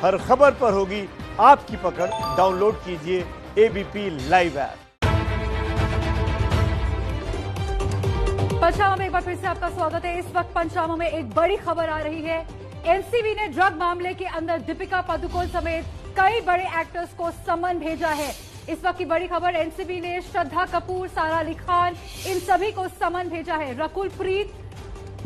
हर खबर पर होगी आपकी पकड़। डाउनलोड कीजिए एबीपी लाइव ऐप। पंचनामा में एक बार फिर से आपका स्वागत है। इस वक्त पंचनामा में एक बड़ी खबर आ रही है। एनसीबी ने ड्रग मामले के अंदर दीपिका पादुकोण समेत कई बड़े एक्टर्स को समन भेजा है। इस वक्त की बड़ी खबर, एनसीबी ने श्रद्धा कपूर, सारा अली खान, इन सभी को समन भेजा है। रकुल प्रीत,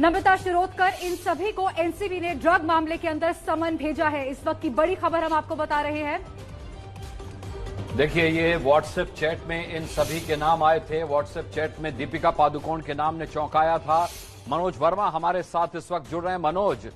नम्रता शिरोडकर, इन सभी को एनसीबी ने ड्रग मामले के अंदर समन भेजा है। इस वक्त की बड़ी खबर हम आपको बता रहे हैं। देखिए, ये व्हाट्सएप चैट में इन सभी के नाम आए थे। व्हाट्सएप चैट में दीपिका पादुकोण के नाम ने चौंकाया था। मनोज वर्मा हमारे साथ इस वक्त जुड़ रहे हैं। मनोज,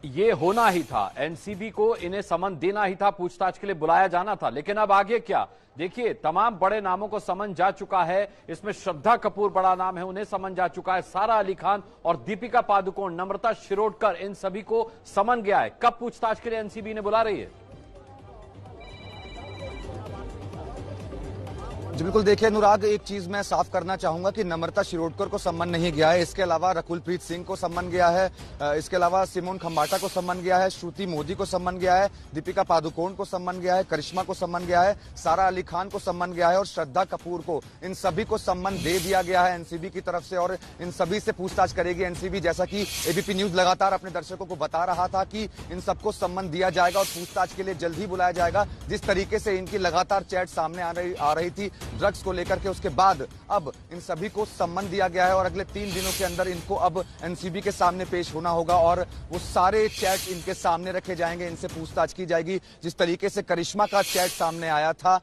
ये होना ही था, एनसीबी को इन्हें समन देना ही था, पूछताछ के लिए बुलाया जाना था, लेकिन अब आगे क्या? देखिए, तमाम बड़े नामों को समन जा चुका है। इसमें श्रद्धा कपूर बड़ा नाम है, उन्हें समन जा चुका है। सारा अली खान और दीपिका पादुकोण, नम्रता शिरोडकर, इन सभी को समन गया है। कब पूछताछ के लिए एनसीबी ने बुला रही है? जी बिल्कुल। देखिए अनुराग, एक चीज मैं साफ करना चाहूंगा कि नम्रता शिरोडकर को सम्मन नहीं गया है। इसके अलावा रकुलप्रीत सिंह को सम्मन गया है, इसके अलावा सिमोन खंबाटा को सम्मन गया है, श्रुति मोदी को सम्मन गया है, दीपिका पादुकोण को सम्मन गया है, करिश्मा को सम्मन गया है, सारा अली खान को सम्मन गया है और श्रद्धा कपूर को। इन सभी को सम्मन दे दिया गया है एनसीबी की तरफ से और इन सभी से पूछताछ करेगी एनसीबी। जैसा कि एबीपी न्यूज लगातार अपने दर्शकों को बता रहा था कि इन सबको सम्मन दिया जाएगा और पूछताछ के लिए जल्द ही बुलाया जाएगा। जिस तरीके से इनकी लगातार चैट सामने आ रही थी ड्रग्स को लेकर के, उसके बाद अब इन सभी को सम्मन दिया गया है और अगले 3 दिनों के अंदर इनको अब एनसीबी के सामने पेश होना होगा और वो सारे चैट इनके सामने रखे जाएंगे, इनसे पूछताछ की जाएगी। जिस तरीके से करिश्मा का चैट सामने आया था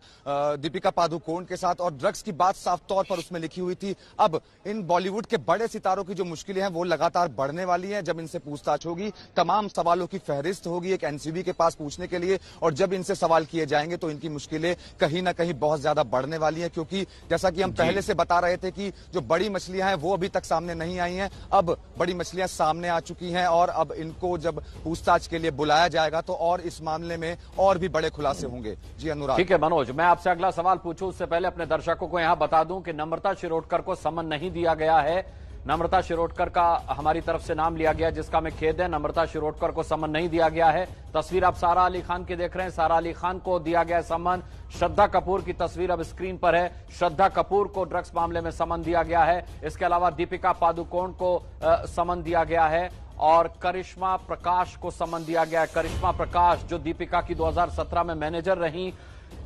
दीपिका पादुकोण के साथ और ड्रग्स की बात साफ तौर पर उसमें लिखी हुई थी, अब इन बॉलीवुड के बड़े सितारों की जो मुश्किलें हैं वो लगातार बढ़ने वाली हैं। जब इनसे पूछताछ होगी, तमाम सवालों की फहरिस्त होगी एक एनसीबी के पास पूछने के लिए, और जब इनसे सवाल किए जाएंगे तो इनकी मुश्किलें कहीं ना कहीं बहुत ज्यादा बढ़ने वाली हैं। क्योंकि जैसा कि हम पहले से बता रहे थे कि जो बड़ी मछलियां हैं वो अभी तक सामने नहीं आई हैं, अब बड़ी मछलियां सामने आ चुकी हैं और अब इनको जब पूछताछ के लिए बुलाया जाएगा तो और इस मामले में और भी बड़े खुलासे होंगे। जी अनुराग। ठीक है मनोज, मैं आपसे अगला सवाल पूछूं उससे पहले अपने दर्शकों को यहां बता दूं कि नम्रता शिरोडकर को समन नहीं दिया गया है। नम्रता शिरोडकर का हमारी तरफ से नाम लिया गया, जिसका मैं खेद है। नम्रता शिरोडकर को समन नहीं दिया गया है। तस्वीर आप सारा अली खान की देख रहे हैं, सारा अली खान को दिया गया समन। श्रद्धा कपूर की तस्वीर अब स्क्रीन पर है, श्रद्धा कपूर को ड्रग्स मामले में समन दिया गया है। इसके अलावा दीपिका पादुकोण को समन दिया गया है और करिश्मा प्रकाश को समन दिया गया है। करिश्मा प्रकाश जो दीपिका की 2017 में मैनेजर रही।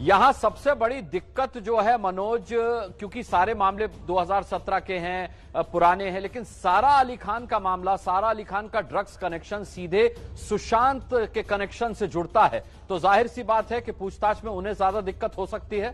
यहां सबसे बड़ी दिक्कत जो है मनोज, क्योंकि सारे मामले 2017 के हैं, पुराने हैं, लेकिन सारा अली खान का मामला, सारा अली खान का ड्रग्स कनेक्शन सीधे सुशांत के कनेक्शन से जुड़ता है, तो जाहिर सी बात है कि पूछताछ में उन्हें ज्यादा दिक्कत हो सकती है।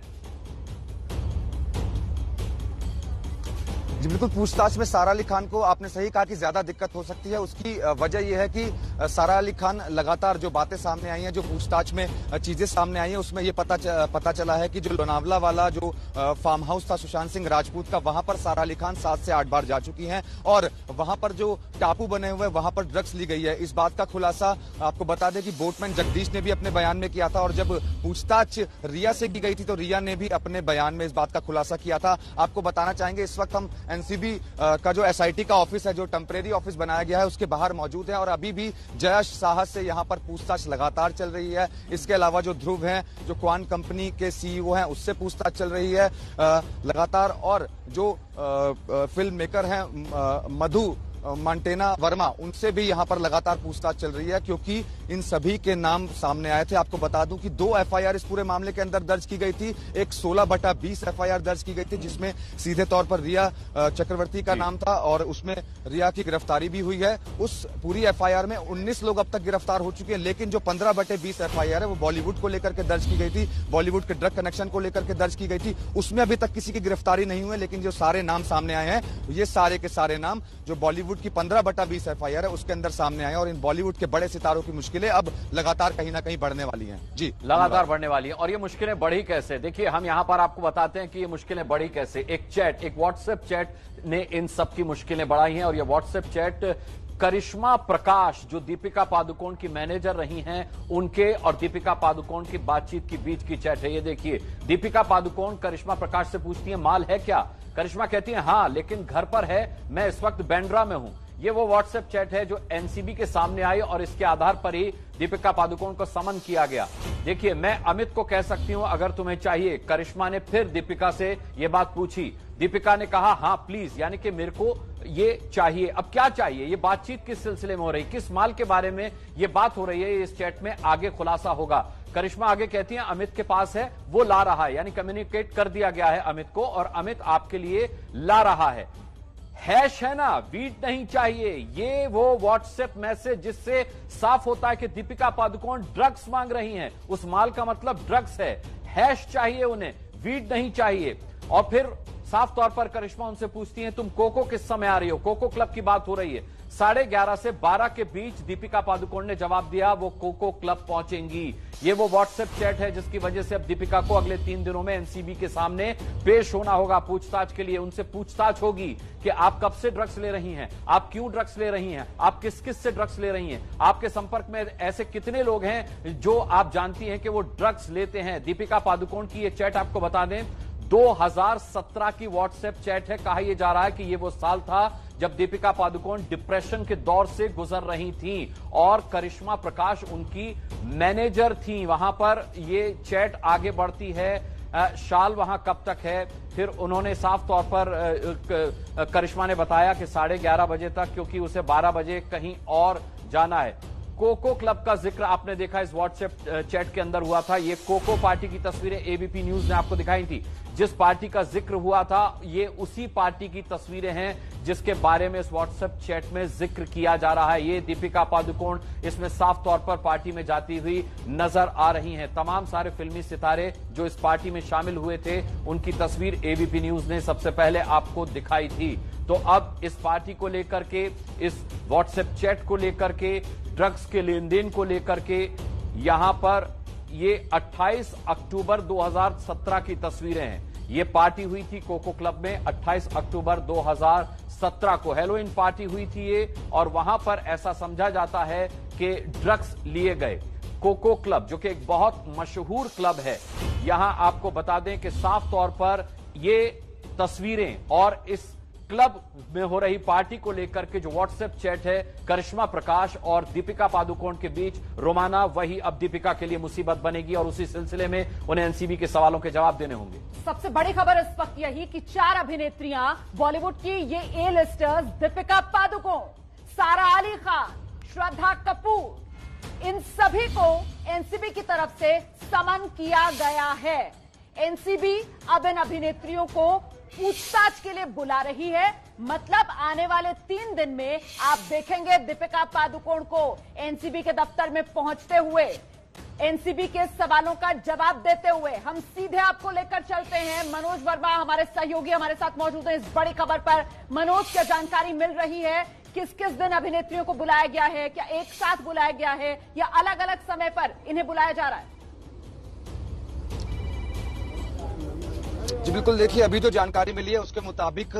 जी बिल्कुल। पूछताछ में सारा अली खान को आपने सही कहा कि ज्यादा दिक्कत हो सकती है। उसकी वजह यह है कि सारा अली खान लगातार जो बातें सामने आई हैं, जो पूछताछ में चीजें सामने आई हैं, उसमें यह पता चला है कि जो लोनावला वाला जो फार्म हाउस था सुशांत सिंह राजपूत का, वहां पर सारा अली खान 7 से 8 बार जा चुकी हैं और वहां पर जो टापू बने हुए वहां पर ड्रग्स ली गई है। इस बात का खुलासा आपको बता दें कि बोटमैन जगदीश ने भी अपने बयान में किया था और जब पूछताछ रिया से की गई थी तो रिया ने भी अपने बयान में इस बात का खुलासा किया था। आपको बताना चाहेंगे इस वक्त हम एनसीबी का जो एसआईटी का ऑफिस है, जो टेम्परेरी ऑफिस बनाया गया है, उसके बाहर मौजूद है और अभी भी जयश साहस से यहां पर पूछताछ लगातार चल रही है। इसके अलावा जो ध्रुव हैं, जो क्वान कंपनी के सीईओ हैं, उससे पूछताछ चल रही है लगातार, और जो फिल्म मेकर हैं मधु मंटेना वर्मा, उनसे भी यहां पर लगातार पूछताछ चल रही है क्योंकि इन सभी के नाम सामने आए थे। आपको बता दूं कि 2 एफआईआर इस पूरे मामले के अंदर दर्ज की गई थी। एक 16/20 एफआईआर दर्ज की गई थी जिसमें सीधे तौर पर रिया चक्रवर्ती का नाम था और उसमें रिया की गिरफ्तारी भी हुई है। उस पूरी एफआईआर में 19 लोग अब तक गिरफ्तार हो चुके हैं, लेकिन जो 15/20 एफआईआर है वो बॉलीवुड को लेकर के दर्ज की गई थी, बॉलीवुड के ड्रग कनेक्शन को लेकर के दर्ज की गई थी। उसमें अभी तक किसी की गिरफ्तारी नहीं हुई, लेकिन जो सारे नाम सामने आए हैं, ये सारे के सारे नाम जो बॉलीवुड की 15/20 एफआईआर है उसके अंदर सामने आए और इन बॉलीवुड के बड़े सितारों की मुश्किलें अब लगातार कहीं ना कहीं बढ़ने वाली हैं। जी, लगातार बढ़ने वाली हैं। और ये मुश्किलें बढ़ी कैसे? देखिए, हम यहां पर आपको बताते हैं कि ये मुश्किलें बढ़ी कैसे। एक व्हाट्सएप चैट ने इन सब की मुश्किलें बढ़ाई हैं और ये व्हाट्सएप चैट करिश्मा प्रकाश जो दीपिका पादुकोण की मैनेजर रही हैं, उनके और दीपिका पादुकोण की बातचीत के बीच की चैट है। ये देखिए, दीपिका पादुकोण करिश्मा प्रकाश से पूछती है माल है क्या? करिश्मा कहती है हाँ, लेकिन घर पर है, मैं इस वक्त बांद्रा में हूं। ये वो व्हाट्सएप चैट है जो एनसीबी के सामने आई और इसके आधार पर ही दीपिका पादुकोण को समन किया गया। देखिए, मैं अमित को कह सकती हूं अगर तुम्हें चाहिए। करिश्मा ने फिर दीपिका से ये बात पूछी, दीपिका ने कहा हाँ प्लीज, यानी कि मेरे को ये चाहिए। अब क्या चाहिए, ये बातचीत किस सिलसिले में हो रही, किस माल के बारे में ये बात हो रही है, इस चैट में आगे खुलासा होगा। करिश्मा आगे कहती हैं अमित के पास है, वो ला रहा है, यानी कम्युनिकेट कर दिया गया है अमित को और अमित आपके लिए ला रहा है। हैश है ना, वीट नहीं चाहिए। ये वो व्हाट्सएप मैसेज जिससे साफ होता है कि दीपिका पादुकोण ड्रग्स मांग रही हैं। उस माल का मतलब ड्रग्स है। हैश चाहिए उन्हें, वीट नहीं चाहिए। और फिर साफ तौर पर करिश्मा उनसे पूछती हैं तुम कोको किस समय आ रही हो, कोको क्लब की बात हो रही है। 11:30 से 12 के बीच दीपिका पादुकोण ने जवाब दिया वो कोको क्लब पहुंचेंगी। ये वो व्हाट्सएप चैट है जिसकी वजह से अब दीपिका को अगले 3 दिनों में एनसीबी के सामने पेश होना होगा पूछताछ के लिए। उनसे पूछताछ होगी कि आप कब से ड्रग्स ले रही हैं, आप क्यों ड्रग्स ले रही हैं, आप किस किस से ड्रग्स ले रही हैं, आपके संपर्क में ऐसे कितने लोग हैं जो आप जानती हैं कि वो ड्रग्स लेते हैं। दीपिका पादुकोण की ये चैट आपको बता दें 2017 की व्हाट्सएप चैट है। कहा यह जा रहा है कि यह वो साल था जब दीपिका पादुकोण डिप्रेशन के दौर से गुजर रही थी और करिश्मा प्रकाश उनकी मैनेजर थी। वहां पर यह चैट आगे बढ़ती है। शाल वहां कब तक है, फिर उन्होंने साफ तौर पर करिश्मा ने बताया कि 11:30 बजे तक, क्योंकि उसे 12 बजे कहीं और जाना है। कोको क्लब का जिक्र आपने देखा इस व्हाट्सएप चैट के अंदर हुआ था। ये कोको पार्टी की तस्वीरें एबीपी न्यूज ने आपको दिखाई थी। जिस पार्टी का जिक्र हुआ था ये उसी पार्टी की तस्वीरें हैं जिसके बारे में इस व्हाट्सएप चैट में जिक्र किया जा रहा है। ये दीपिका पादुकोण इसमें साफ तौर पर पार्टी में जाती हुई नजर आ रही हैं। तमाम सारे फिल्मी सितारे जो इस पार्टी में शामिल हुए थे उनकी तस्वीर एबीपी न्यूज ने सबसे पहले आपको दिखाई थी। तो अब इस पार्टी को लेकर के, इस व्हाट्सएप चैट को लेकर के, ड्रग्स के लेन देन को लेकर के यहां पर ये 28 अक्टूबर 2017 की तस्वीरें हैं। ये पार्टी हुई थी कोको क्लब में 28 अक्टूबर 2017 को। हेलोइन पार्टी हुई थी ये, और वहां पर ऐसा समझा जाता है कि ड्रग्स लिए गए। कोको क्लब जो कि एक बहुत मशहूर क्लब है, यहां आपको बता दें कि साफ तौर पर ये तस्वीरें और इस क्लब में हो रही पार्टी को लेकर के जो व्हाट्सएप चैट है करिश्मा प्रकाश और दीपिका पादुकोण के बीच रोमाना, वही अब दीपिका के लिए मुसीबत बनेगी और उसी सिलसिले में उन्हें एनसीबी के सवालों के जवाब देने होंगे। सबसे बड़ी खबर इस वक्त यही कि 4 अभिनेत्रियां बॉलीवुड की ये ए लिस्टर्स दीपिका पादुकोण, सारा अली खान, श्रद्धा कपूर, इन सभी को एनसीबी की तरफ से समन किया गया है। एनसीबी अब इन अभिनेत्रियों को पूछताछ के लिए बुला रही है। मतलब आने वाले 3 दिन में आप देखेंगे दीपिका पादुकोण को एनसीबी के दफ्तर में पहुंचते हुए, एनसीबी के सवालों का जवाब देते हुए। हम सीधे आपको लेकर चलते हैं। मनोज वर्मा हमारे सहयोगी हमारे साथ मौजूद हैं इस बड़ी खबर पर। मनोज, क्या जानकारी मिल रही है? किस किस दिन अभिनेत्रियों को बुलाया गया है? क्या एक साथ बुलाया गया है या अलग अलग समय पर इन्हें बुलाया जा रहा है? जी बिल्कुल, देखिए अभी जो जानकारी मिली है उसके मुताबिक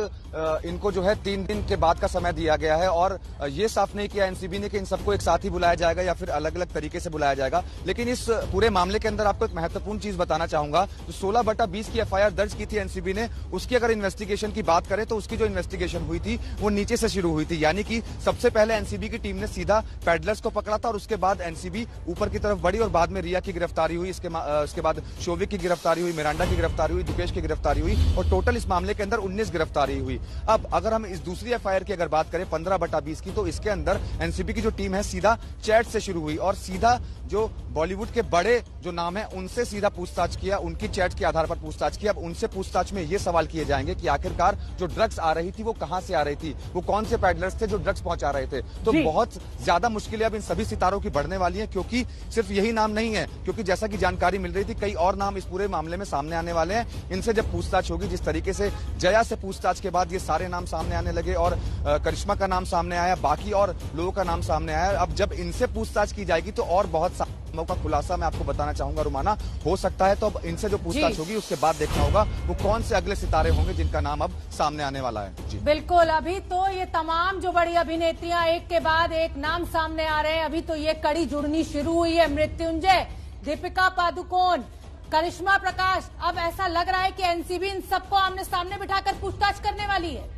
इनको जो है 3 दिन के बाद का समय दिया गया है और ये साफ नहीं किया एनसीबी ने कि इन सबको एक साथ ही बुलाया जाएगा या फिर अलग अलग तरीके से बुलाया जाएगा। लेकिन इस पूरे मामले के अंदर आपको एक महत्वपूर्ण चीज बताना चाहूंगा। जो 16/20 की एफआईआर दर्ज की थी एनसीबी ने, उसकी अगर इन्वेस्टिगेशन की बात करें तो उसकी जो इन्वेस्टिगेशन हुई थी वो नीचे से शुरू हुई थी। यानी कि सबसे पहले एनसीबी की टीम ने सीधा पैडलर्स को पकड़ा था और उसके बाद एनसीबी ऊपर की तरफ बढ़ी और बाद में रिया की गिरफ्तारी हुई। इसके बाद शोविक की गिरफ्तारी हुई, मिरांडा की गिरफ्तारी हुई, दीपेश की गिरफ्तारी हुई और टोटल इस मामले के अंदर 19 गिरफ्तारी हुई। अब अगर हम इस दूसरी एफआईआर की अगर बात करें 15/20 की, तो इसके अंदर एनसीबी की जो टीम है सीधा चैट से शुरू हुई और सीधा जो बॉलीवुड के बड़े जो नाम है उनसे सीधा पूछताछ किया, उनकी चैट के आधार पर पूछताछ की। अब उनसे पूछताछ में ये सवाल किए जाएंगे कि आखिरकार जो ड्रग्स आ रही थी वो कहां से आ रही थी, वो कौन से पैडलर्स थे जो ड्रग्स पहुंचा रहे थे। तो बहुत ज्यादा मुश्किलें अब इन सभी सितारों की बढ़ने वाली है, क्योंकि सिर्फ यही नाम नहीं है, क्योंकि जैसा कि जानकारी मिल रही थी कई और नाम इस पूरे मामले में सामने आने वाले हैं। इनसे जब पूछताछ होगी, जिस तरीके से जया से पूछताछ के बाद ये सारे नाम सामने आने लगे और करिश्मा का नाम सामने आया, बाकी और लोगों का नाम सामने आया। अब जब इनसे पूछताछ की जाएगी तो और बहुत सारे नामों का खुलासा मैं आपको बताना चाहूंगा रुमाना, हो सकता है। तो अब इनसे जो पूछताछ होगी उसके बाद देखना होगा वो कौन से अगले सितारे होंगे जिनका नाम अब सामने आने वाला है। जी बिल्कुल, अभी तो ये तमाम जो बड़ी अभिनेत्रियां एक के बाद एक नाम सामने आ रहे हैं। अभी तो ये कड़ी जुड़नी शुरू हुई है। मृत्युंजय, दीपिका पादुकोण, करिश्मा प्रकाश, अब ऐसा लग रहा है कि एनसीबी इन सबको आमने सामने बिठाकर पूछताछ करने वाली है।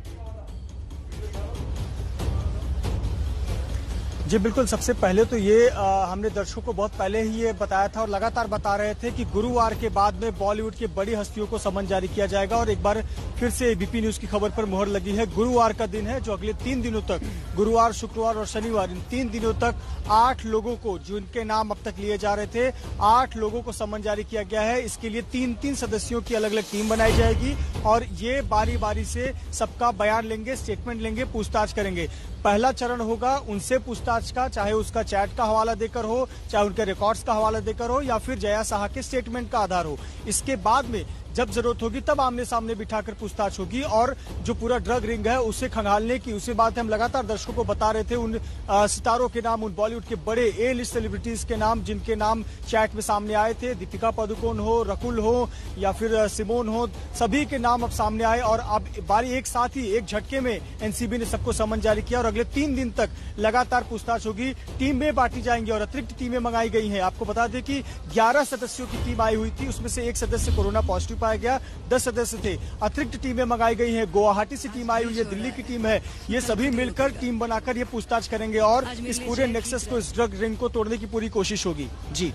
जी बिल्कुल, सबसे पहले तो ये हमने दर्शकों को बहुत पहले ही ये बताया था और लगातार बता रहे थे कि गुरुवार के बाद में बॉलीवुड की बड़ी हस्तियों को समन जारी किया जाएगा। और एक बार फिर से एबीपी न्यूज की खबर पर मुहर लगी है। गुरुवार का दिन है जो अगले 3 दिनों तक, गुरुवार, शुक्रवार और शनिवार, इन 3 दिनों तक 8 लोगों को, जिनके नाम अब तक लिए जा रहे थे, 8 लोगों को समन जारी किया गया है। इसके लिए 3-3 सदस्यों की अलग अलग टीम बनाई जाएगी और ये बारी बारी से सबका बयान लेंगे, स्टेटमेंट लेंगे, पूछताछ करेंगे। पहला चरण होगा उनसे पूछताछ का, चाहे उसका चैट का हवाला देकर हो, चाहे उनके रिकॉर्ड्स का हवाला देकर हो, या फिर जया साहा के स्टेटमेंट का आधार हो। इसके बाद में जब जरूरत होगी तब आमने सामने बिठाकर पूछताछ होगी और जो पूरा ड्रग रिंग है उसे खंगालने की, उसी बात हम लगातार दर्शकों को बता रहे थे। उन सितारों के नाम, उन बॉलीवुड के बड़े ए लिस्ट सेलिब्रिटीज के नाम, जिनके नाम चैट में सामने आए थे, दीपिका पादुकोण हो, रकुल हो या फिर सिमोन हो, सभी के नाम अब सामने आए और अब बारी एक साथ ही एक झटके में एनसीबी ने सबको समन जारी किया और अगले 3 दिन तक लगातार पूछताछ होगी। टीमें बांटी जाएंगी और अतिरिक्त टीमें मंगाई गई हैं। आपको बता दें कि 11 सदस्यों की टीम आई हुई थी, उसमें से 1 सदस्य कोरोना पॉजिटिव पाया गया, 10 सदस्य थे। अतिरिक्त टीमें मंगाई गई हैं, गुवाहाटी से टीम आई हुई है, दिल्ली की टीम है। ये सभी मिलकर टीम बनाकर ये पूछताछ करेंगे और इस पूरे नेक्सस को, इस ड्रग रिंग को तोड़ने की पूरी कोशिश होगी। जी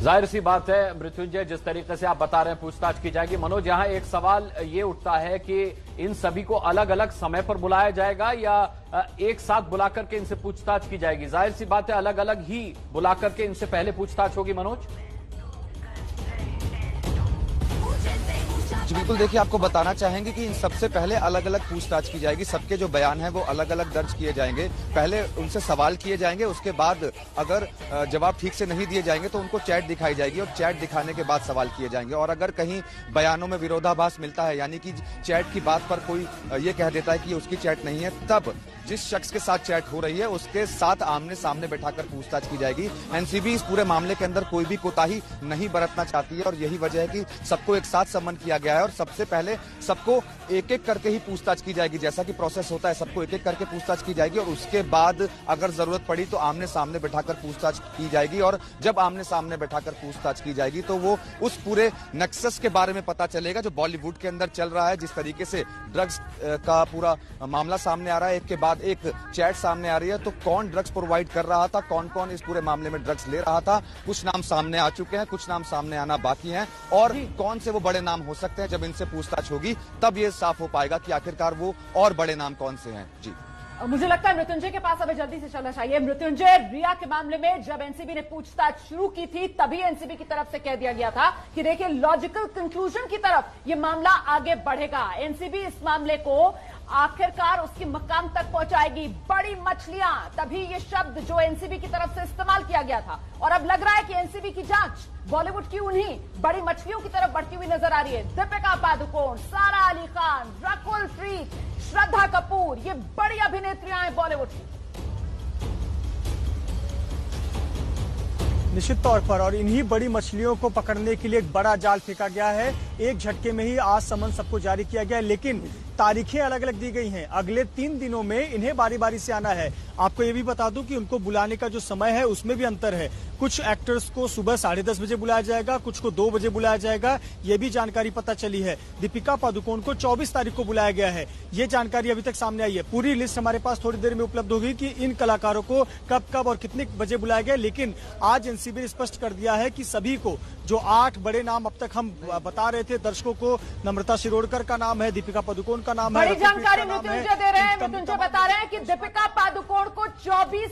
जाहिर सी बात है मृत्युंजय, जिस तरीके से आप बता रहे हैं पूछताछ की जाएगी। मनोज, यहां एक सवाल ये उठता है कि इन सभी को अलग अलग समय पर बुलाया जाएगा या एक साथ बुलाकर के इनसे पूछताछ की जाएगी? जाहिर सी बात है अलग अलग ही बुलाकर के इनसे पहले पूछताछ होगी। मनोज जी बिल्कुल, देखिए आपको बताना चाहेंगे कि इन सबसे पहले अलग अलग पूछताछ की जाएगी। सबके जो बयान हैं वो अलग अलग दर्ज किए जाएंगे। पहले उनसे सवाल किए जाएंगे, उसके बाद अगर जवाब ठीक से नहीं दिए जाएंगे तो उनको चैट दिखाई जाएगी और चैट दिखाने के बाद सवाल किए जाएंगे। और अगर कहीं बयानों में विरोधाभास मिलता है, यानी कि चैट की बात पर कोई ये कह देता है कि उसकी चैट नहीं है, तब जिस शख्स के साथ चैट हो रही है उसके साथ आमने सामने बैठाकर पूछताछ की जाएगी। एनसीबी इस पूरे मामले के अंदर कोई भी कोताही नहीं बरतना चाहती है और यही वजह है कि सबको एक साथ समन किया गया है और सबसे पहले सबको एक एक करके ही पूछताछ की जाएगी। जैसा कि प्रोसेस होता है, सबको एक एक करके पूछताछ की जाएगी और उसके बाद अगर जरूरत पड़ी तो आमने सामने बैठाकर पूछताछ की जाएगी। और जब आमने सामने बैठाकर पूछताछ की जाएगी तो वो उस पूरे नक्सस के बारे में पता चलेगा जो बॉलीवुड के अंदर चल रहा है। जिस तरीके से ड्रग्स का पूरा मामला सामने आ रहा है, एक के बाद एक चैट सामने आ रही है, तो कौन ड्रग्स प्रोवाइड कर रहा था, कौन कौन इस पूरे मामले में ड्रग्स ले रहा था, कुछ नाम सामने आ चुके हैं, कुछ नाम सामने आना बाकी हैं और कौन से वो बड़े नाम हो सकते हैं। जब इनसे पूछताछ होगी तब ये साफ हो पाएगा कि आखिरकार वो और बड़े नाम कौन से हैं। जी मुझे लगता है मृत्युंजय के पास अभी जल्दी से चलना चाहिए। मृत्युंजय, रिया के मामले में जब एनसीबी ने पूछताछ शुरू की थी तभी एनसीबी की तरफ से कह दिया गया था कि देखिए लॉजिकल कंक्लूजन की तरफ ये मामला आगे बढ़ेगा। एनसीबी इस मामले को आखिरकार उसकी मकाम तक पहुंचाएगी। बड़ी मछलियां, तभी ये शब्द जो एनसीबी की तरफ से इस्तेमाल किया गया था और अब लग रहा है कि एनसीबी की जांच बॉलीवुड की उन्हीं बड़ी मछलियों की तरफ बढ़ती हुई नजर आ रही है। दीपिका पादुकोण, सारा अली खान, रकुल प्रीत, श्रद्धा कपूर, ये बड़ी अभिनेत्रियां हैं बॉलीवुड की। निश्चित तौर पर, और इन्हीं बड़ी मछलियों को पकड़ने के लिए एक बड़ा जाल फेंका गया है। एक झटके में ही आज समन सबको जारी किया गया है, लेकिन तारीखें अलग अलग दी गई हैं। अगले 3 दिनों में इन्हें बारी बारी से आना है। आपको ये भी बता दूं कि उनको बुलाने का जो समय है उसमें भी अंतर है। कुछ एक्टर्स को सुबह 10:30 बजे बुलाया जाएगा, कुछ को 2 बजे बुलाया जाएगा। ये भी जानकारी पता चली है। दीपिका पादुकोण को 24 तारीख को बुलाया गया है, ये जानकारी अभी तक सामने आई है। पूरी लिस्ट हमारे पास थोड़ी देर में उपलब्ध होगी कि इन कलाकारों को कब कब और कितने बजे बुलाया गया। लेकिन आज एनसीबी ने स्पष्ट कर दिया है कि सभी को, जो 8 बड़े नाम अब तक हम बता रहे थे दर्शकों को, नम्रता शिरोडकर का नाम है, दीपिका पादुकोण का नाम है, बड़ी जानकारी मृत्युंजय दे रहे हैं। मृत्युंजय बता रहे हैं कि दीपिका पादुकोण को 24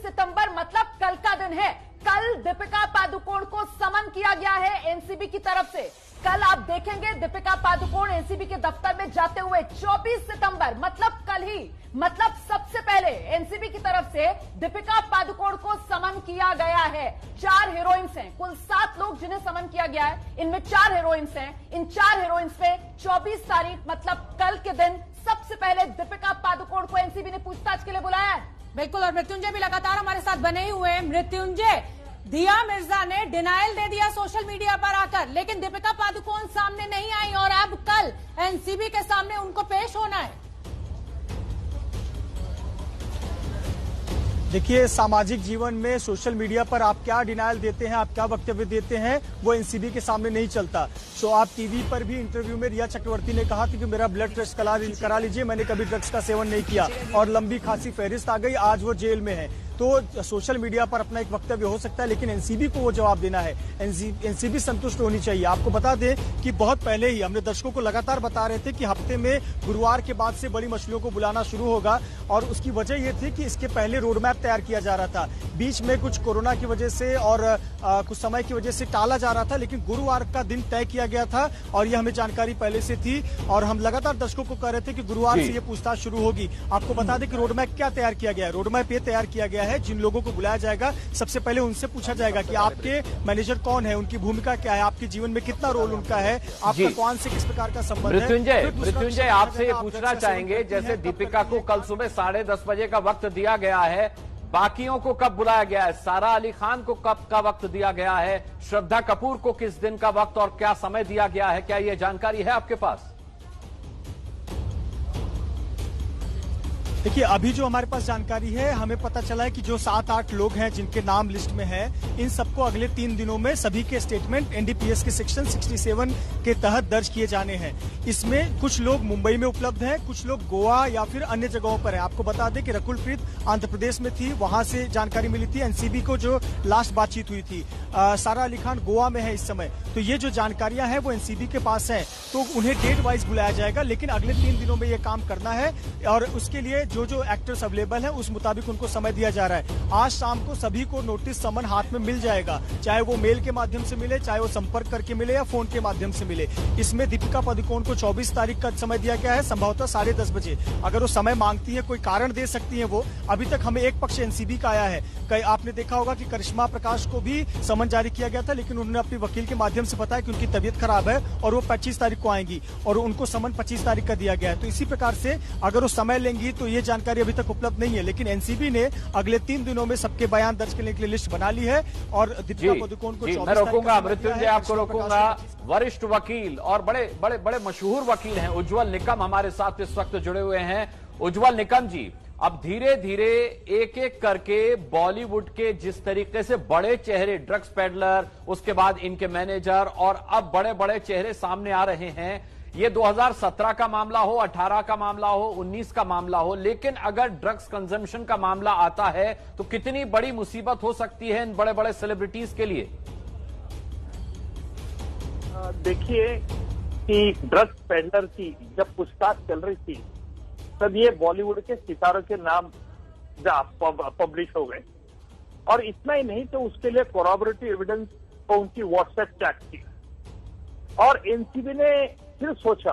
सितंबर मतलब कल का दिन है। कल दीपिका पादुकोण को समन किया गया है एनसीबी की तरफ से। कल आप देखेंगे दीपिका पादुकोण एनसीबी के दफ्तर में जाते हुए। 24 सितंबर मतलब कल ही, मतलब सबसे पहले एनसीबी की तरफ से दीपिका पादुकोण को समन किया गया है। 4 हीरोइंस हैं, कुल 7 लोग जिन्हें समन किया गया है, इनमें 4 हीरोइंस हैं। इन 4 हीरोइंस पे 24 तारीख मतलब कल के दिन सबसे पहले दीपिका पादुकोण को एनसीबी ने पूछताछ के लिए बुलाया है। बिल्कुल, और मृत्युंजय भी लगातार हमारे साथ बने ही हुए हैं। मृत्युंजय, दिया मिर्जा ने डिनायल दे दिया सोशल मीडिया पर आकर, लेकिन दीपिका पादुकोण सामने नहीं आई और अब कल एनसीबी के सामने उनको पेश होना है। देखिए, सामाजिक जीवन में सोशल मीडिया पर आप क्या डिनायल देते हैं, आप क्या वक्तव्य देते हैं, वो एनसीबी के सामने नहीं चलता। सो आप टीवी पर भी इंटरव्यू में रिया चक्रवर्ती ने कहा था कि मेरा ब्लड टेस्ट करा लीजिए, मैंने कभी ड्रग्स का सेवन नहीं किया, और लंबी खासी फहरिस्त आ गई, आज वो जेल में है। तो सोशल मीडिया पर अपना एक वक्तव्य हो सकता है, लेकिन एनसीबी को वो जवाब देना है। एनसीबी संतुष्ट होनी चाहिए। आपको बता दें कि बहुत पहले ही हमने दर्शकों को लगातार बता रहे थे कि हफ्ते में गुरुवार के बाद से बड़ी मछलियों को बुलाना शुरू होगा, और उसकी वजह ये थी कि इसके पहले रोड मैप तैयार किया जा रहा था। बीच में कुछ कोरोना की वजह से और कुछ समय की वजह से टाला जा रहा था, लेकिन गुरुवार का दिन तय किया गया था, और ये हमें जानकारी पहले से थी, और हम लगातार दर्शकों को कह रहे थे कि गुरुवार से ये पूछताछ शुरू होगी। आपको बता दें कि रोड मैप क्या तैयार किया गया है। रोड मैप ये तैयार किया गया है, जिन लोगों को बुलाया जाएगा सबसे पहले उनसे पूछा जाएगा कि आपके मैनेजर कौन है, उनकी भूमिका क्या है, आपके जीवन में कितना रोल उनका है, आपका कौन से किस प्रकार का संबंध है। मृत्युंजय आपसे ये पूछना चाहेंगे, जैसे दीपिका को कल सुबह 10:30 बजे का वक्त दिया गया है, बाकियों को कब बुलाया गया है? सारा अली खान को कब का वक्त दिया गया है? श्रद्धा कपूर को किस दिन का वक्त और क्या समय दिया गया है? क्या ये जानकारी है आपके पास? देखिए, अभी जो हमारे पास जानकारी है, हमें पता चला है कि जो 7-8 लोग हैं जिनके नाम लिस्ट में है, इन सबको अगले 3 दिनों में सभी के स्टेटमेंट एनडीपीएस के सेक्शन 67 के तहत दर्ज किए जाने हैं। इसमें कुछ लोग मुंबई में उपलब्ध हैं, कुछ लोग गोवा या फिर अन्य जगहों पर हैं। आपको बता दें कि रकुलप्रीत आंध्र प्रदेश में थी, वहां से जानकारी मिली थी। एनसीबी को जो लास्ट बातचीत हुई थी, सारा अली खान गोवा में है इस समय। तो ये जो जानकारियां हैं वो एनसीबी के पास है, तो उन्हें डेट वाइज बुलाया जाएगा, लेकिन अगले 3 दिनों में ये काम करना है, और उसके लिए जो एक्टर्स अवेलेबल हैं उस मुताबिक उनको समय दिया जा रहा है। आज शाम को सभी को नोटिस समन हाथ में मिल जाएगा, चाहे वो मेल के माध्यम से मिले, चाहे वो संपर्क करके मिले या फोन के माध्यम से मिले। इसमें दीपिका पादुकोण को 24 तारीख का समय दिया गया है, संभवतः 10:30 बजे। अगर वो समय मांगती है, कोई कारण दे सकती है वो। अभी तक हमें एक पक्ष एनसीबी का आया है। आपने देखा होगा कि करिश्मा प्रकाश को भी समन जारी किया गया था, लेकिन उन्होंने अपने वकील के माध्यम से बताया कि उनकी तबीयत खराब है और वो 25 तारीख को आएंगी, और उनको समन 25 तारीख का दिया गया है। तो इसी प्रकार से अगर वो समय लेंगी तो ये जानकारी अभी तक उपलब्ध नहीं है, लेकिन एनसीबी ने अगले 3 दिनों में सबके बयान दर्ज करने के लिए लिस्ट बना ली है, और दीपिका पादुकोण को 24 मैं रोकूंगा, मृत्युंजय आपको रोकूंगा। वरिष्ठ वकील और बड़े बड़े बड़े मशहूर वकील हैं उज्जवल निकम हमारे साथ इस वक्त जुड़े हुए हैं। उज्जवल निकम जी, अब धीरे धीरे एक एक करके बॉलीवुड के जिस तरीके से बड़े चेहरे, ड्रग्स पेडलर, उसके बाद इनके मैनेजर, और अब बड़े बड़े चेहरे सामने आ रहे हैं। ये 2017 का मामला हो, 18 का मामला हो, 19 का मामला हो, लेकिन अगर ड्रग्स कंजम्पशन का मामला आता है तो कितनी बड़ी मुसीबत हो सकती है इन बड़े बड़े सेलिब्रिटीज के लिए? देखिए कि ड्रग्स पेडलर की जब पूछताछ चल रही थी, तब ये बॉलीवुड के सितारों के नाम पब्लिश हो गए, और इतना ही नहीं तो उसके लिए कोरॉबरेटिव एविडेंस तो उनकी व्हाट्सएप चैट थी। और एनसीबी ने फिर सोचा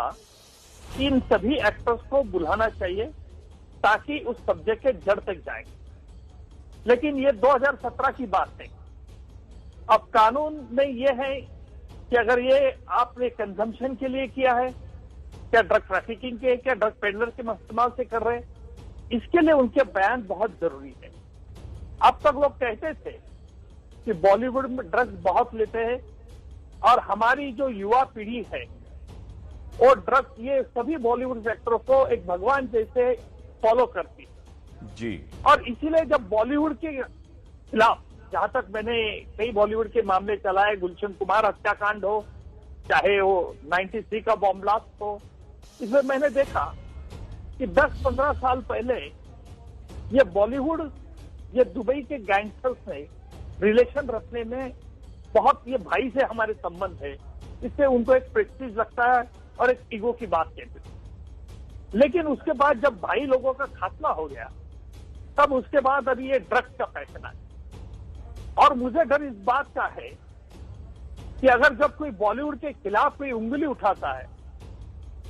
कि इन सभी एक्टर्स को बुलाना चाहिए ताकि उस सब्जेक्ट के जड़ तक जाए, लेकिन ये 2017 की बात है। अब कानून में ये है कि अगर ये आपने कंजम्पशन के लिए किया है, क्या ड्रग ट्रैफिकिंग के, क्या ड्रग पेडलर के इस्तेमाल से कर रहे हैं, इसके लिए उनके बयान बहुत जरूरी है। अब तक लोग कहते थे कि बॉलीवुड में ड्रग्स बहुत लेते हैं, और हमारी जो युवा पीढ़ी है वो ड्रग्स, ये सभी बॉलीवुड एक्टरों को एक भगवान जैसे फॉलो करती है जी। और इसीलिए जब बॉलीवुड के खिलाफ, जहां तक मैंने कई बॉलीवुड के मामले चलाए, गुलशन कुमार हत्याकांड हो, चाहे वो 93 का बॉम्ब ब्लास्ट हो, इसमें मैंने देखा कि 10-15 साल पहले ये बॉलीवुड, ये दुबई के गैंगस्टर्स ने रिलेशन रखने में बहुत, ये भाई से हमारे संबंध है, इससे उनको एक प्रेस्टीज लगता है और एक ईगो की बात कहते थे। लेकिन उसके बाद जब भाई लोगों का खात्मा हो गया, तब उसके बाद अभी ये ड्रग्स का फैशन है। और मुझे डर इस बात का है कि अगर जब कोई बॉलीवुड के खिलाफ कोई उंगली उठाता है,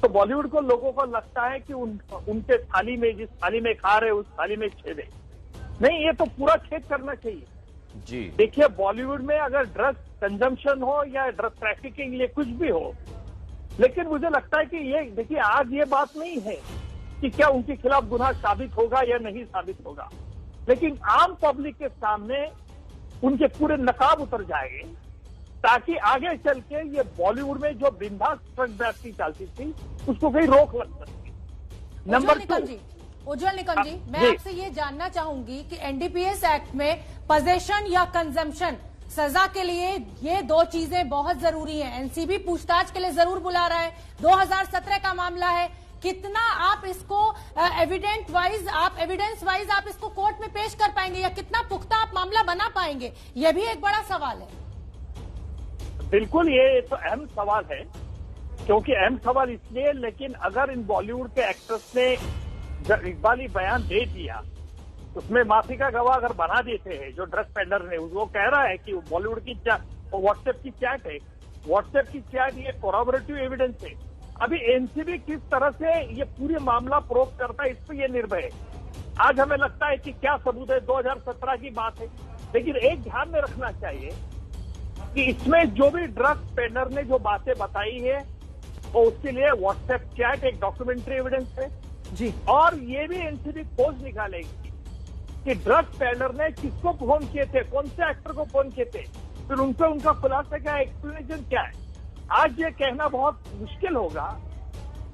तो बॉलीवुड को, लोगों को लगता है कि उनके थाली में, जिस थाली में खा रहे उस थाली में छेद है। नहीं, ये तो पूरा छेद करना चाहिए जी। देखिए, बॉलीवुड में अगर ड्रग्स कंजम्पशन हो या ड्रग ट्रैफिकिंग, ये कुछ भी हो, लेकिन मुझे लगता है कि ये, देखिए, आज ये बात नहीं है कि क्या उनके खिलाफ गुनाह साबित होगा या नहीं साबित होगा, लेकिन आम पब्लिक के सामने उनके पूरे नकाब उतर जाएंगे, ताकि आगे चल के ये बॉलीवुड में जो बिंदास ड्रग की चलती थी, उसको कहीं रोक लग सकती। नंबर 2, उज्जवल निकम जी, मैं जी। आपसे ये जानना चाहूंगी कि एनडीपीएस एक्ट में पोजेशन या कंजम्पशन सजा के लिए ये दो चीजें बहुत जरूरी हैं। एनसीबी पूछताछ के लिए जरूर बुला रहा है, 2017 का मामला है। कितना आप इसको एविडेंस वाइज आप इसको कोर्ट में पेश कर पाएंगे या कितना पुख्ता आप मामला बना पाएंगे, यह भी एक बड़ा सवाल है। बिल्कुल, ये तो अहम सवाल है, क्योंकि अहम सवाल इसलिए, लेकिन अगर इन बॉलीवुड के एक्टर्स ने इकबाली बयान दे दिया, उसमें माफी का गवाह अगर बना देते हैं, जो ड्रग पेडलर ने, वो कह रहा है कि बॉलीवुड की व्हाट्सएप की चैट है, व्हाट्सएप की चैट ये कोरॉबरेटिव एविडेंस है। अभी एनसीबी किस तरह से ये पूरी मामला प्रूव करता है, इस पर ये निर्भर है। आज हमें लगता है कि क्या सबूत है, 2017 की बात है, लेकिन एक ध्यान में रखना चाहिए कि इसमें जो भी ड्रग पेडलर ने जो बातें बताई है, तो उसके लिए व्हाट्सएप चैट एक डॉक्यूमेंट्री एविडेंस है जी। और ये भी एनसीबी खोज निकालेगी कि ड्रग पेडलर ने किसको फोन किए थे, कौन से एक्टर को फोन किए थे, फिर उनसे उनका खुलासा क्या है, एक्सप्लेनेशन क्या है। आज ये कहना बहुत मुश्किल होगा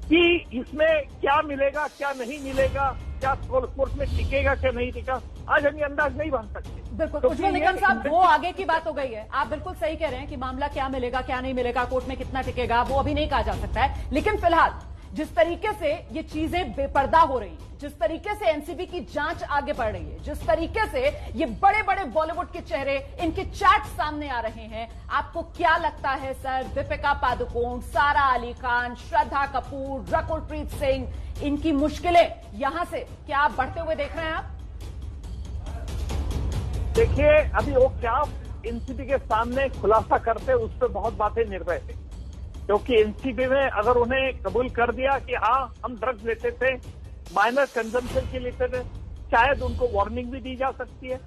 कि इसमें क्या मिलेगा, क्या नहीं मिलेगा, क्या कोर्ट में टिकेगा, क्या नहीं टिकेगा, आज हम ये अंदाज नहीं बन सकते। बिल्कुल, तो उज्जवल ये निकम साहब, वो आगे की बात हो गई है। आप बिल्कुल सही कह रहे हैं कि मामला क्या मिलेगा, क्या नहीं मिलेगा, कोर्ट में कितना टिकेगा, वो अभी नहीं कहा जा सकता है। लेकिन फिलहाल जिस तरीके से ये चीजें बेपर्दा हो रही हैं, जिस तरीके से एनसीबी की जांच आगे बढ़ रही है, जिस तरीके से ये बड़े बड़े बॉलीवुड के चेहरे, इनके चैट सामने आ रहे हैं, आपको क्या लगता है सर, दीपिका पादुकोण, सारा अली खान, श्रद्धा कपूर, रकुलप्रीत सिंह, इनकी मुश्किलें यहां से क्या आप बढ़ते हुए देख रहे हैं आप? देखिए, अभी वो क्या एनसीबी के सामने खुलासा करते, उस पर बहुत बातें निर्भर है, क्योंकि एनसीबी में अगर उन्हें कबूल कर दिया कि हाँ हम ड्रग्स लेते थे, माइनर कंजम्पशन के लेते थे, शायद उनको वार्निंग भी दी जा सकती है।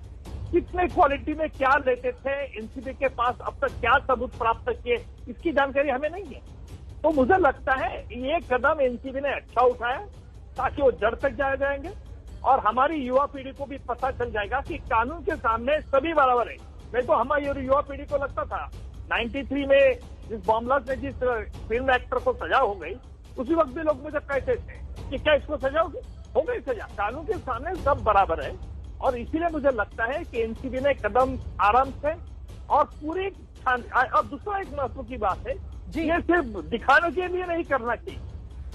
कितने क्वालिटी में क्या लेते थे, एनसीबी के पास अब तक क्या सबूत प्राप्त किए, इसकी जानकारी हमें नहीं है। तो मुझे लगता है ये कदम एनसीबी ने अच्छा उठाया, ताकि वो जड़ तक जाएंगे और हमारी युवा पीढ़ी को भी पता चल जाएगा कि कानून के सामने सभी बराबर है। नहीं तो हमारी युवा पीढ़ी को लगता था 93 में जिस बॉम्बलास्ट में जिस फिल्म एक्टर को सजा हो गई, उसी वक्त भी लोग मुझे कहते थे कि क्या इसको सजा होगी, हो गई सजा। कानून के सामने सब बराबर है और इसीलिए मुझे लगता है कि एनसीबी ने कदम आराम से और पूरी। और दूसरा एक महत्व की बात है, ये सिर्फ दिखाने के लिए नहीं करना चाहिए,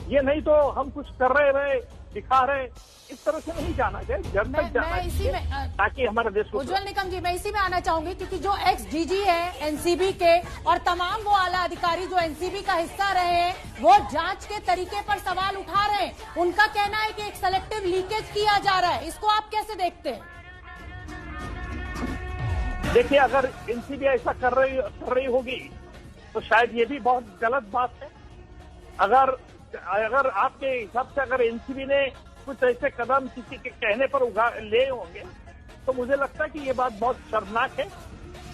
ये नहीं तो हम कुछ कर रहे दिखा रहे, इस तरह से नहीं जाना चाहिए, जब तक जाना चाहिए ताकि हमारे देश को। उज्जवल निकम जी, मैं इसी में आना चाहूंगी, क्योंकि जो एक्स डीजी है एनसीबी के और तमाम वो आला अधिकारी जो एनसीबी का हिस्सा रहे हैं, वो जांच के तरीके पर सवाल उठा रहे हैं। उनका कहना है कि एक सेलेक्टिव लीकेज किया जा रहा है, इसको आप कैसे देखते हैं? देखिए, अगर एनसीबी ऐसा कर रही होगी तो शायद ये भी बहुत गलत बात है। अगर आपके हिसाब से अगर एनसीबी ने कुछ ऐसे कदम किसी के कहने पर ले होंगे, तो मुझे लगता है कि ये बात बहुत शर्मनाक है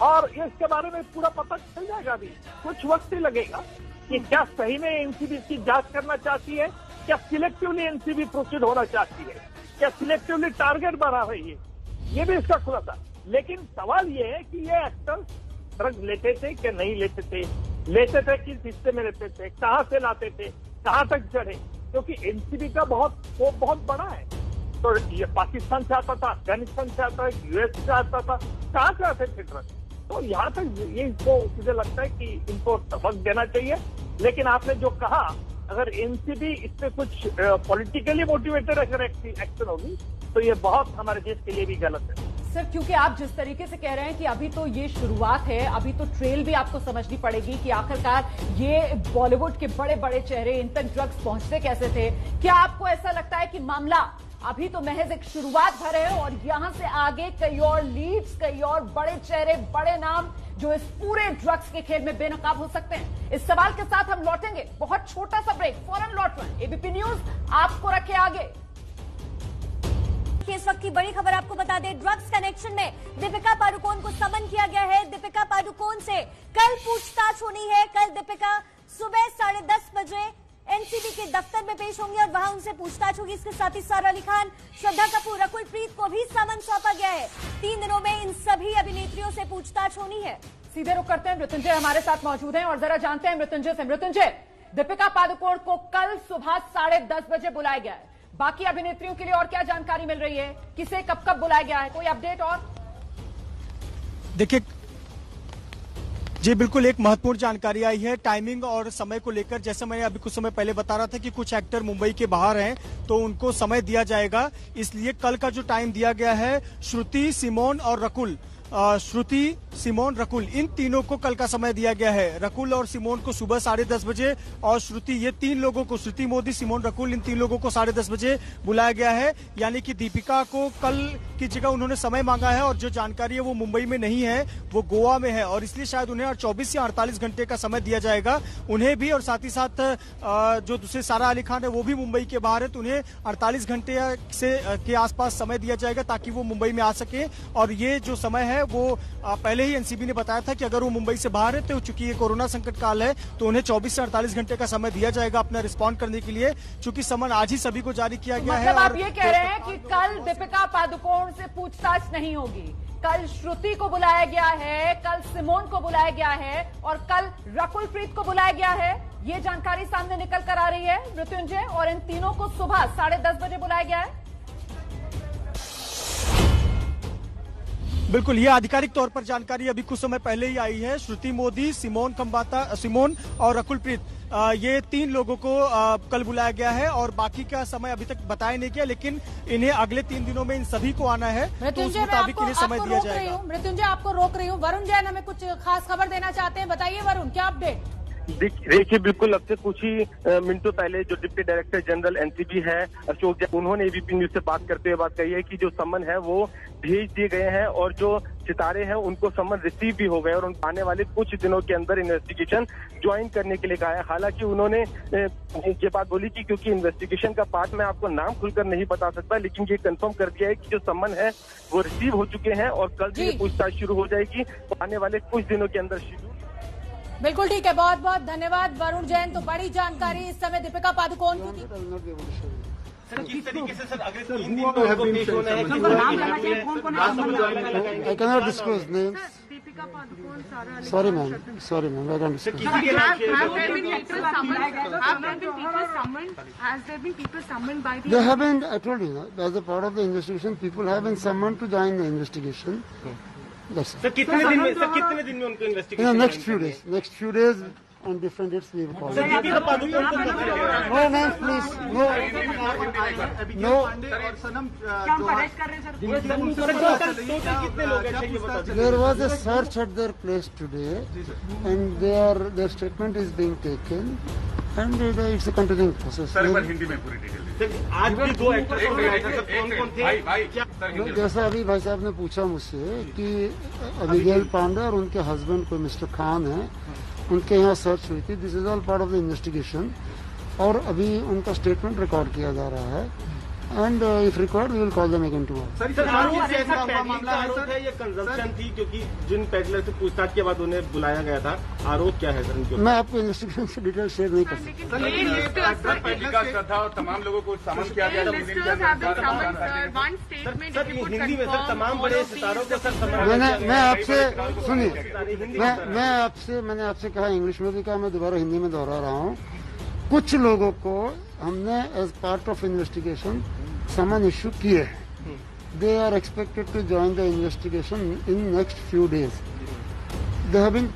और इसके बारे में पूरा पता चल जाएगा। अभी कुछ वक्त ही लगेगा कि क्या सही में एनसीबी इसकी जांच करना चाहती है, क्या सिलेक्टिवली एनसीबी प्रोसीड होना चाहती है, क्या सिलेक्टिवली टारगेट बना रही है, ये भी इसका खुलासा। लेकिन सवाल ये है कि ये एक्टर्स ड्रग्स लेते थे कि नहीं लेते थे किस हिस्से में लेते थे, कहाँ से लाते थे, कहाँ तक चढ़े, क्योंकि एनसीबी का बहुत बड़ा है। तो ये पाकिस्तान से आता था, अफगानिस्तान से आता है, यूएस से आता था, कहाँ से आते थे ड्रग्स। तो यहाँ तक ये इनको मुझे लगता है कि इनको सबक देना चाहिए। लेकिन आपने जो कहा, अगर एनसीबी इस पे कुछ पॉलिटिकली मोटिवेटेड अगर एक्शन होगी तो ये बहुत हमारे देश के लिए भी गलत है। सर, क्योंकि आप जिस तरीके से कह रहे हैं कि अभी तो ये शुरुआत है, अभी तो ट्रेल भी आपको समझनी पड़ेगी कि आखिरकार ये बॉलीवुड के बड़े बड़े चेहरे इन तक ड्रग्स पहुंचते कैसे थे। क्या आपको ऐसा लगता है कि मामला अभी तो महज एक शुरुआत भर है और यहां से आगे कई और लीड्स, कई और बड़े चेहरे, बड़े नाम जो इस पूरे ड्रग्स के खेल में बेनकाब हो सकते हैं? इस सवाल के साथ हम लौटेंगे, बहुत छोटा सा ब्रेक, फौरन लौट रहे हैं। एबीपी न्यूज आपको रखे आगे। इस वक्त की बड़ी खबर आपको बता दें, ड्रग्स कनेक्शन में दीपिका पादुकोण को समन किया गया है। दीपिका पादुकोण से कल पूछताछ होनी है। कल दीपिका सुबह 10:30 बजे एनसीबी के दफ्तर में पेश होंगी और वहां उनसे पूछताछ होगी। इसके साथ ही सारा अली खान, श्रद्धा कपूर, रकुलप्रीत को भी समन सौंपा गया है। 3 दिनों में इन सभी अभिनेत्रियों से पूछताछ होनी है। सीधे रुख करते हैं, मृत्युंजय हमारे साथ मौजूद हैं और जरा जानते हैं मृत्युंजय से। मृत्युंजय, दीपिका पादुकोण को कल सुबह 10:30 बजे बुलाया गया है। बाकी अभिनेत्रियों के लिए और क्या जानकारी मिल रही है, किसे कब कब बुलाया गया है, कोई अपडेट? और देखिए जी, बिल्कुल एक महत्वपूर्ण जानकारी आई है टाइमिंग और समय को लेकर। जैसे मैंने अभी कुछ समय पहले बता रहा था कि कुछ एक्टर मुंबई के बाहर हैं तो उनको समय दिया जाएगा, इसलिए कल का जो टाइम दिया गया है श्रुति, सिमोन और रकुल, श्रुति, सिमोन, रकुल, इन तीनों को कल का समय दिया गया है। रकुल और सिमोन को सुबह 10:30 बजे और श्रुति, ये तीन लोगों को, श्रुति मोदी, सिमोन, रकुल, इन तीन लोगों को 10:30 बजे बुलाया गया है। यानी कि दीपिका को कल की जगह उन्होंने समय मांगा है और जो जानकारी है वो मुंबई में नहीं है, वो गोवा में है और इसलिए शायद उन्हें 24 या 48 घंटे का समय दिया जाएगा उन्हें भी। और साथ ही साथ जो दूसरे सारा अली खान है वो भी मुंबई के बाहर है तो उन्हें 48 घंटे के आसपास समय दिया जाएगा ताकि वो मुंबई में आ सके। और ये जो समय है वो पहले ही एनसीबी ने बताया था कि अगर वो मुंबई से बाहर है तो चूंकि ये कोरोना संकट काल है तो उन्हें 24 से 48 घंटे का समय दिया जाएगा अपना रिस्पॉन्ड करने के लिए, चूंकि समन आज ही सभी को जारी किया गया है। मतलब आप ये कह रहे हैं कि कल दीपिका पादुकोण से पूछताछ नहीं होगी, कल श्रुति को बुलाया गया है, कल सिमोन को बुलाया गया है और कल रकुल प्रीत को बुलाया गया है। ये जानकारी सामने निकल कर आ रही है मृत्युंजय, और इन तीनों को सुबह 10:30 बजे बुलाया गया है। बिल्कुल, ये आधिकारिक तौर पर जानकारी अभी कुछ समय पहले ही आई है। श्रुति मोदी, सिमोन और रकुल प्रीत, ये तीन लोगों को कल बुलाया गया है और बाकी का समय अभी तक बताया नहीं गया, लेकिन इन्हें अगले 3 दिनों में इन सभी को आना है तो उस मुताबिक इन्हें समय दिया जाएगा। मृत्युंजय, आपको रोक रही हूँ। वरुण जैन हमें कुछ खास खबर देना चाहते हैं, बताइए वरुण, क्या अपडेट? देखिए, बिल्कुल अब से कुछ ही मिनटों पहले जो डिप्टी डायरेक्टर जनरल एनसीबी है अशोक जैन, उन्होंने एबीपी न्यूज से बात करते हुए बात कही है कि जो सम्मन है वो भेज दिए गए हैं और जो सितारे हैं उनको सम्मन रिसीव भी हो गए और उन आने वाले कुछ दिनों के अंदर इन्वेस्टिगेशन ज्वाइन करने के लिए कहा है। हालांकि उन्होंने ये बात बोली कि क्योंकि इन्वेस्टिगेशन का पार्ट मैं आपको नाम खुलकर नहीं बता सकता, लेकिन ये कंफर्म कर दिया है कि जो सम्मन है वो रिसीव हो चुके हैं और कल से पूछताछ शुरू हो जाएगी तो आने वाले कुछ दिनों के अंदर शुरू। बिल्कुल ठीक है, बहुत बहुत धन्यवाद वरुण जैन। तो बड़ी जानकारी इस समय दीपिका पादुकोण की। I cannot disclose names. Sorry, ma'am. I can't disclose. Has there been people summoned by the? They have been. I told you, as a part of the investigation, people have been summoned to join the investigation. That's it. Sir कितने दिन में उनको investigation? Next few days on different dates we will call. No, ma'am, please. No. There was a search at their place today, and their statement is being taken, and it's a continuing process. Sir एक बार हिंदी में पूरी detail दीजिए। आज भी 2 actor कौन थे? जैसा अभी भाई साहब ने पूछा मुझसे कि अभिगेल पांडे और उनके हस्बैंड कोई मिस्टर खान है, उनके यहाँ सर्च हुई थी। This is all part of the investigation और अभी उनका स्टेटमेंट रिकॉर्ड किया जा रहा है and if required we will call them again to work. Sir मामला आरोप है, ये कंजम्पशन थी क्योंकि जिन पेडलर से पूछताछ के बाद उन्हें बुलाया गया था, आरोप क्या है सर इनके? मैं आपको इन्वेस्टिगेशन से डिटेल शेयर नहीं कर सकता। लेकिन ये का श्रद्धा और तमाम लोगों को समन किया गया था। सर हिंदी में सर तमाम बड़े सितारों को सर मैं आपसे सुनिए, मैंने आपसे कहा, इंग्लिश में भी कहा, मैं दोबारा हिंदी में दोहरा रहा हूँ। कुछ लोगों को हमने as part of investigation summon issue किए हैं। They are expected to join the investigation in next few days. They have been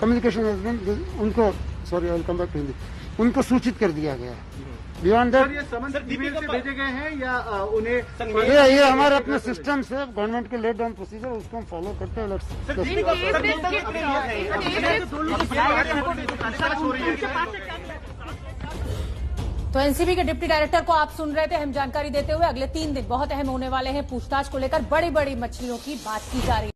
communication has been उनको, sorry I will come back to Hindi, उनको सूचित कर दिया गया है। बियॉन्ड दैट ईमेल से भेजे गए हैं या उन्हें ये हमारे अपने सिस्टम से गवर्नमेंट के लेट डाउन प्रोसीजर उसको हम फॉलो करते हैं। तो एनसीबी के डिप्टी डायरेक्टर को आप सुन रहे थे, हम जानकारी देते हुए अगले 3 दिन बहुत अहम होने वाले हैं। पूछताछ को लेकर बड़ी बड़ी मछलियों की बात की जा रही है।